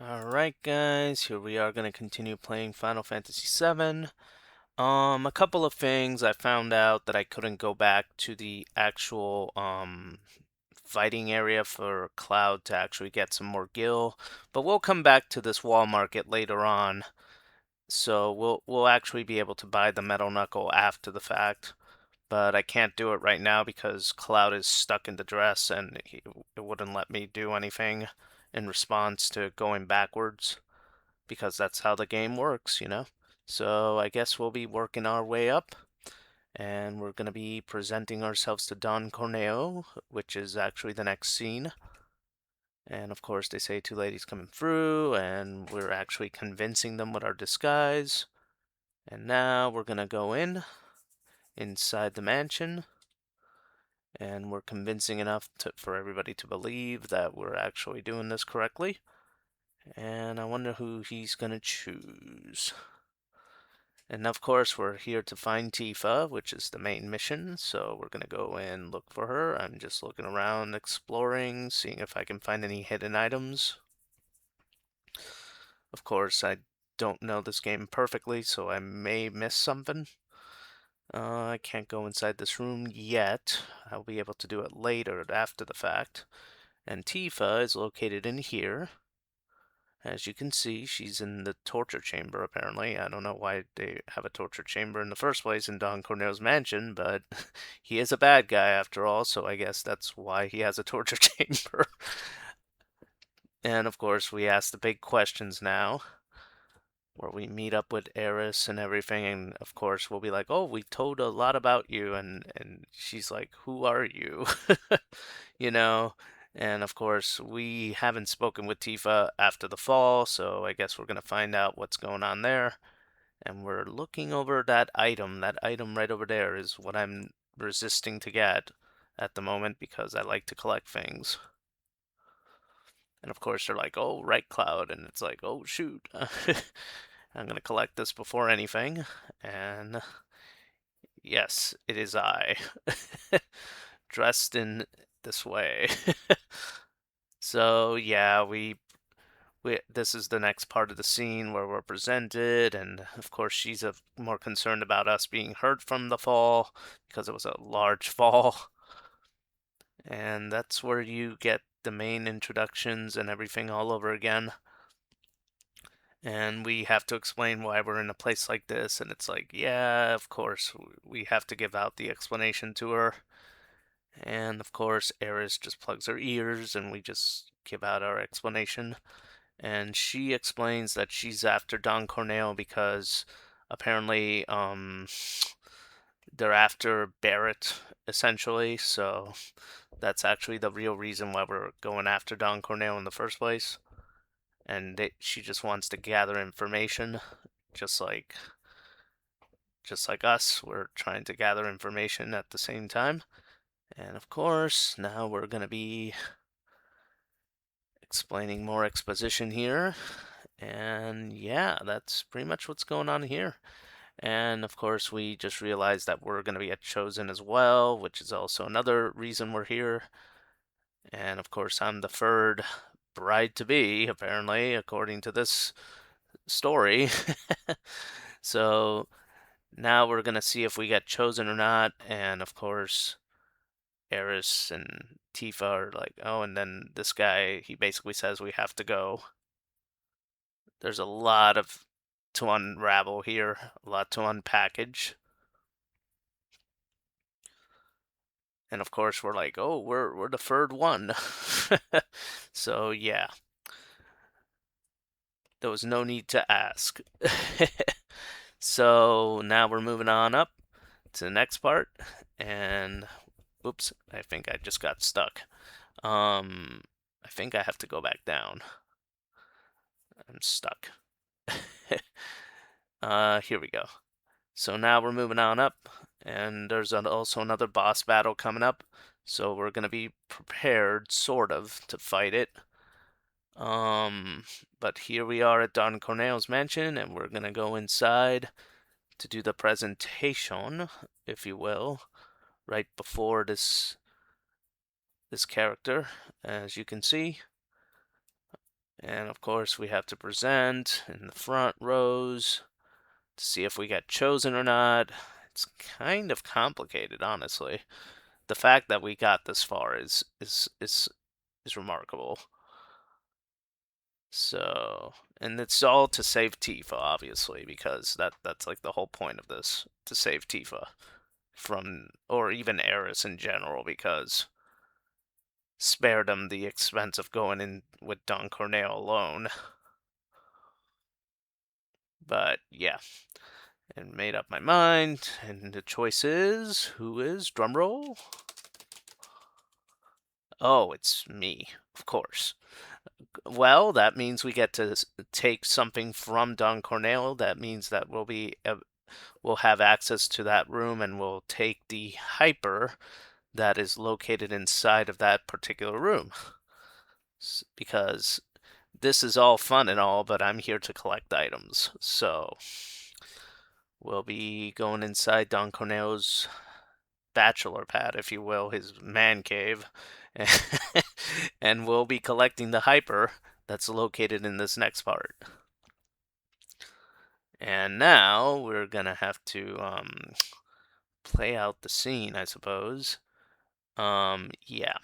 Alright guys, here we are going to continue playing Final Fantasy VII. A couple of things I found out that I couldn't go back to the actual fighting area for Cloud to actually get some more gil, but we'll come back to this wall market later on. So we'll actually be able to buy the metal knuckle after the fact, but I can't do it right now because Cloud is stuck in the dress and it wouldn't let me do anything in response to going backwards because that's how the game works. So I guess we'll be working our way up, and we're going to be presenting ourselves to Don Corneo, which is actually the next scene. And of course, they say two ladies coming through, and we're actually convincing them with our disguise. And now we're going to go inside the mansion, and we're convincing enough for everybody to believe that we're actually doing this correctly. And I wonder who he's going to choose. And of course, we're here to find Tifa, which is the main mission, so we're gonna go and look for her. I'm just looking around, exploring, seeing if I can find any hidden items. Of course, I don't know this game perfectly, so I may miss something. I can't go inside this room yet. I'll be able to do it later, after the fact. And Tifa is located in here. As you can see, she's in the torture chamber, apparently. I don't know why they have a torture chamber in the first place in Don Corneo's mansion, but he is a bad guy after all, so I guess that's why he has a torture chamber. And of course, we ask the big questions now, where we meet up with Eris and everything, and of course, we'll be like, oh, we told a lot about you, and she's like, who are you? you know? And of course, we haven't spoken with Tifa after the fall, so I guess we're gonna find out what's going on there. And we're looking over that item. That item right over there is what I'm resisting to get at the moment because I like to collect things. And of course, they're like, oh, right, Cloud. And it's like, oh, shoot. I'm gonna collect this before anything. And yes, it is I. Dressed in this way. So yeah, this is the next part of the scene where we're presented, and of course she's more concerned about us being hurt from the fall because it was a large fall, and that's where you get the main introductions and everything all over again. And we have to explain why we're in a place like this, and it's like, yeah, of course, we have to give out the explanation to her. And of course, Eris just plugs her ears, and we just give out our explanation. And she explains that she's after Don Corneo because apparently they're after Barrett, essentially. So that's actually the real reason why we're going after Don Corneo in the first place. And she just wants to gather information, just like us. We're trying to gather information at the same time. And of course, now we're going to be explaining more exposition here. And yeah, that's pretty much what's going on here. And of course, we just realized that we're going to be chosen as well, which is also another reason we're here. And of course, I'm the third bride to be, apparently, according to this story. So now we're going to see if we get chosen or not. And of course, Eris and Tifa are like, oh, and then this guy, he basically says we have to go. There's a lot to unravel here, a lot to unpackage. And of course, we're like, oh, we're the third one. So yeah, there was no need to ask. So now we're moving on up to the next part, and oops, I think I just got stuck. I think I have to go back down. I'm stuck. Here we go. So now we're moving on up, and there's also another boss battle coming up. So we're gonna be prepared, sort of, to fight it. But here we are at Don Corneo's mansion, and we're gonna go inside to do the presentation, if you will, right before this character, as you can see. And of course, we have to present in the front rows to see if we get chosen or not. It's kind of complicated, honestly. The fact that we got this far is remarkable. So, and it's all to save Tifa, obviously, because that's like the whole point of this, to save Tifa from, or even Eris in general, because spare them the expense of going in with Don Corneo alone. But yeah, and made up my mind, and the choice is, who is, drumroll? Oh, it's me, of course. Well, that means we get to take something from Don Corneo. That means that we'll have access to that room, and we'll take the hyper that is located inside of that particular room. Because this is all fun and all, but I'm here to collect items. So we'll be going inside Don Corneo's bachelor pad, if you will, his man cave, and we'll be collecting the hyper that's located in this next part. And now we're gonna have to play out the scene, I suppose. Yeah.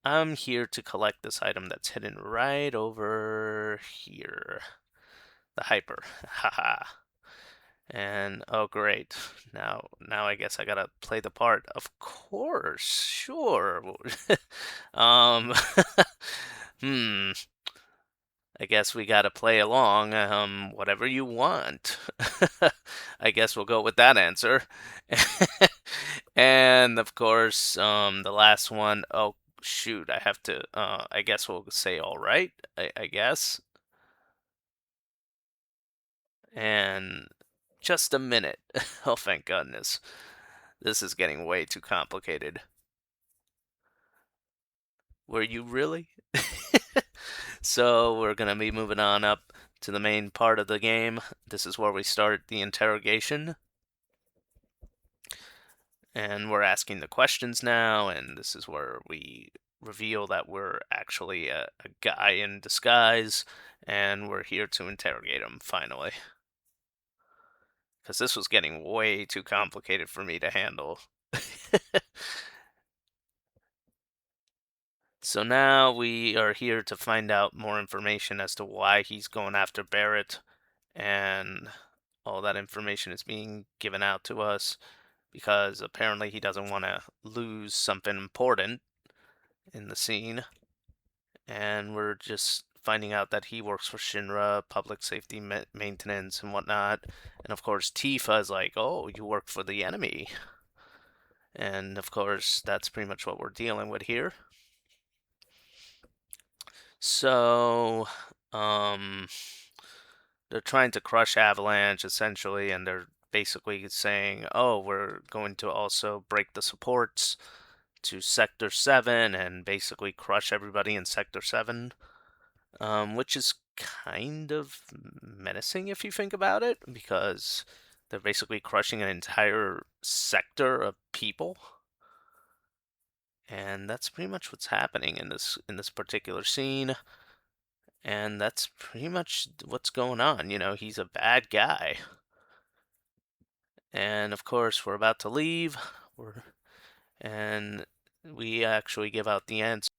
I'm here to collect this item that's hidden right over here. The hyper. Haha. And oh great. Now I guess I gotta play the part. Of course. Sure. um hmm. I guess we gotta play along. Whatever you want. I guess we'll go with that answer. And of course, the last one, oh shoot, I have to I guess we'll say all right, I guess. And just a minute. Oh thank goodness. This is getting way too complicated. Were you really? So we're gonna be moving on up to the main part of the game. This is where we start the interrogation. And we're asking the questions now, and this is where we reveal that we're actually a guy in disguise, and we're here to interrogate him finally. Because this was getting way too complicated for me to handle. So now we are here to find out more information as to why he's going after Barrett, and all that information is being given out to us because apparently he doesn't want to lose something important in the scene. And we're just finding out that he works for Shinra, public safety maintenance and whatnot. And of course, Tifa is like, "Oh, you work for the enemy," and of course, that's pretty much what we're dealing with here. So, um, they're trying to crush Avalanche essentially, and they're basically saying, "Oh, we're going to also break the supports to Sector 7 and basically crush everybody in Sector 7." Which is kind of menacing if you think about it, because they're basically crushing an entire sector of people, and that's pretty much what's happening in this particular scene, and that's pretty much what's going on. You know, he's a bad guy, and of course we're about to leave, and we actually give out the answer.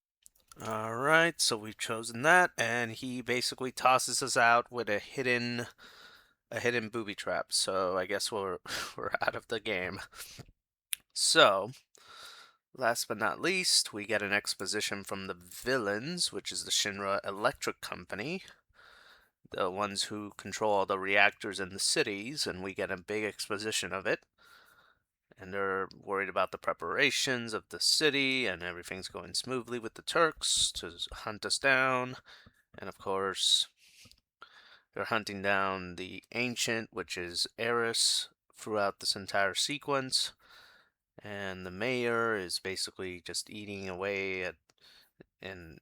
All right, so we've chosen that, and he basically tosses us out with a hidden booby trap. So I guess we're we're out of the game. So last but not least, we get an exposition from the villains, which is the Shinra Electric Company, the ones who control all the reactors in the cities, and we get a big exposition of it. And they're worried about the preparations of the city, and everything's going smoothly with the Turks to hunt us down. And of course, they're hunting down the Ancient, which is Eris, throughout this entire sequence. And the mayor is basically just eating away in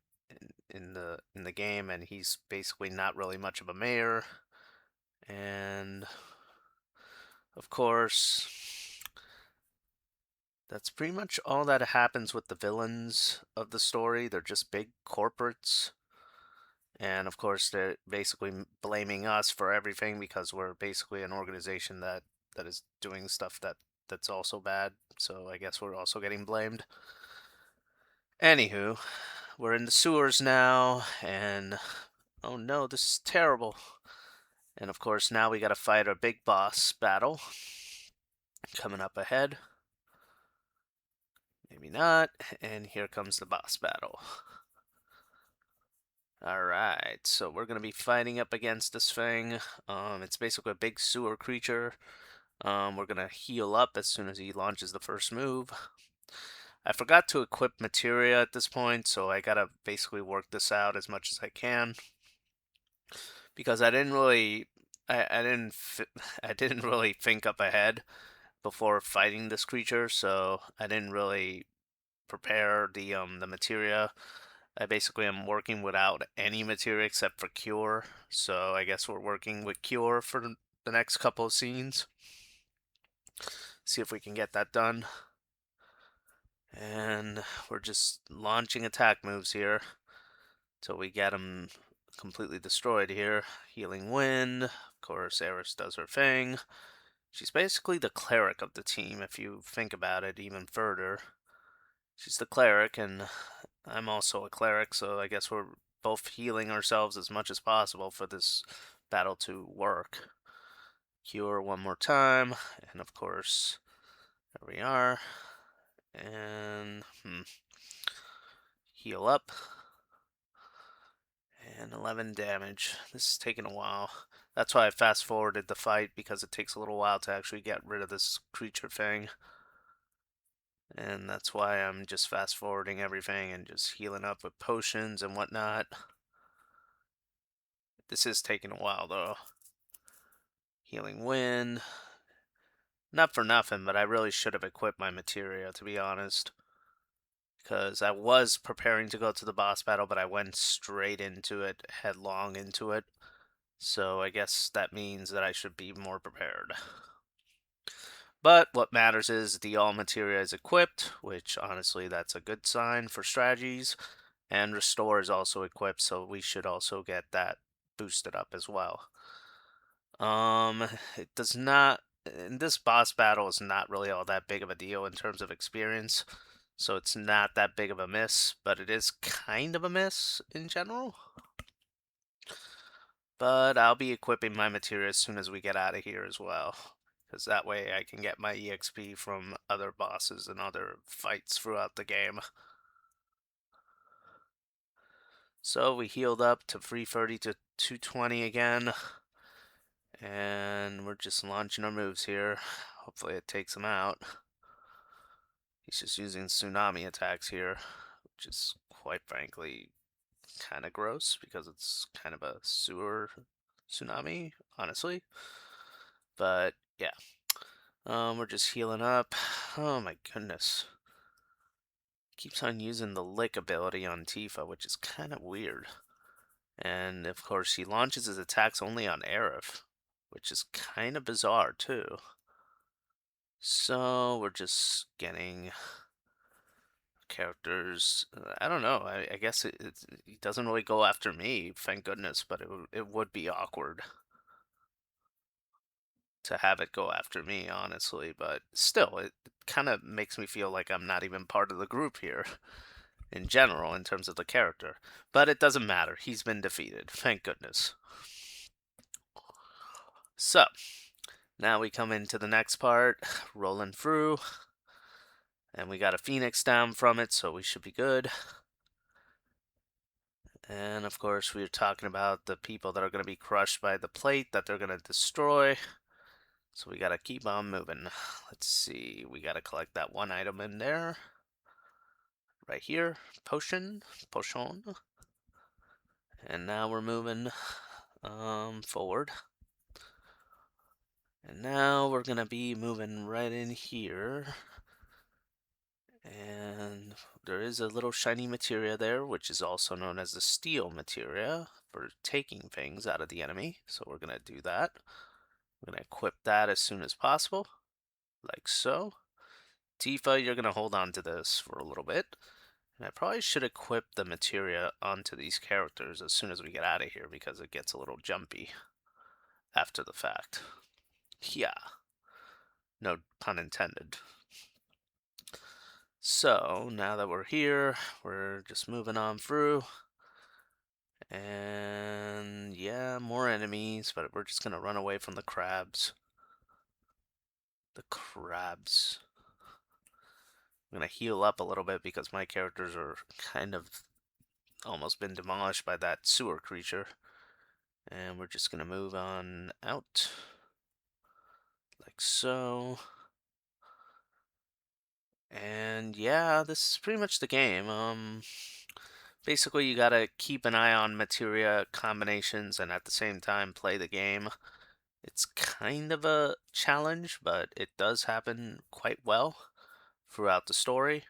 in the game, and he's basically not really much of a mayor. And of course, that's pretty much all that happens with the villains of the story. They're just big corporates, And of course, they're basically blaming us for everything because we're basically an organization that is doing stuff that's also bad. So I guess we're also getting blamed. Anywho, we're in the sewers now, and oh no, this is terrible. And of course, now we gotta fight our big boss battle coming up ahead. Maybe not. And here comes the boss battle. Alright, so we're gonna be fighting up against this thing. It's basically a big sewer creature. We're gonna heal up as soon as he launches the first move. I forgot to equip materia at this point, so I gotta basically work this out as much as I can. Because I didn't really, I didn't, I didn't really think up ahead before fighting this creature, so I didn't really prepare the materia. I basically am working without any materia except for cure, so I guess we're working with cure for the next couple of scenes. See if we can get that done. And we're just launching attack moves here till we get them completely destroyed here. Healing Wind, of course, Eris does her thing. She's basically the cleric of the team if you think about it even further. She's the cleric, and I'm also a cleric, so I guess we're both healing ourselves as much as possible for this battle to work. Cure one more time, and of course, there we are. And heal up. And 11 damage. This is taking a while. That's why I fast forwarded the fight, because it takes a little while to actually get rid of this creature thing. And that's why I'm just fast forwarding everything and just healing up with potions and whatnot. This is taking a while though. Healing Wind. Not for nothing, but I really should have equipped my materia, to be honest. Because I was preparing to go to the boss battle, but I went straight into it, headlong into it. So I guess that means that I should be more prepared. But what matters is the all materia is equipped, which honestly that's a good sign for strategies. And restore is also equipped, so we should also get that boosted up as well. It does not. In this boss battle is not really all that big of a deal in terms of experience, so it's not that big of a miss, but it is kind of a miss in general. But I'll be equipping my materia as soon as we get out of here as well, because that way I can get my EXP from other bosses and other fights throughout the game. So we healed up to 330 to 220 again. And we're just launching our moves here. Hopefully it takes him out. He's just using tsunami attacks here, which is quite frankly kind of gross because it's kind of a sewer tsunami, honestly. But yeah, we're just healing up. Oh my goodness. Keeps on using the lick ability on Tifa, which is kind of weird. And of course, he launches his attacks only on Aerith, which is kind of bizarre too. So we're just getting characters. I don't know. I guess it doesn't really go after me, thank goodness. But it would be awkward to have it go after me, honestly. But still, it kind of makes me feel like I'm not even part of the group here in general in terms of the character. But it doesn't matter. He's been defeated, thank goodness. So now we come into the next part, rolling through. And we got a Phoenix down from it, so we should be good. And of course, we are talking about the people that are going to be crushed by the plate that they're going to destroy. So we got to keep on moving. Let's see. We got to collect that one item in there. Right here. Potion. Potion. And now we're moving forward. And now we're going to be moving right in here. And there is a little shiny materia there, which is also known as the steel materia for taking things out of the enemy. So we're going to do that. We're going to equip that as soon as possible, like so. Tifa, you're going to hold on to this for a little bit. And I probably should equip the materia onto these characters as soon as we get out of here because it gets a little jumpy after the fact. Yeah, no pun intended. So, now that we're here, we're just moving on through. And yeah, more enemies, but we're just gonna run away from the crabs. The crabs. I'm gonna heal up a little bit because my characters are kind of almost been demolished by that sewer creature. And we're just gonna move on out. Like so. And yeah, this is pretty much the game. Basically you gotta keep an eye on materia combinations and at the same time play the game. It's kind of a challenge, but it does happen quite well throughout the story.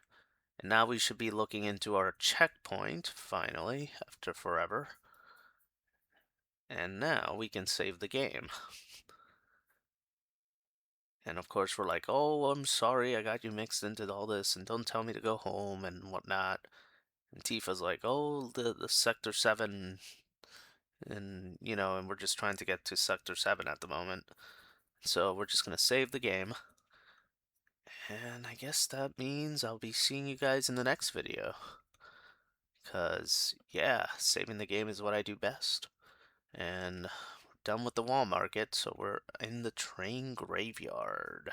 And now we should be looking into our checkpoint, finally, after forever. And now we can save the game. And of course we're like, oh, I'm sorry, I got you mixed into all this, and don't tell me to go home and whatnot. And Tifa's like, oh, the Sector 7, and, and we're just trying to get to Sector 7 at the moment. So we're just going to save the game. And I guess that means I'll be seeing you guys in the next video. Because, yeah, saving the game is what I do best. And we're done with the wall market, so we're in the train graveyard.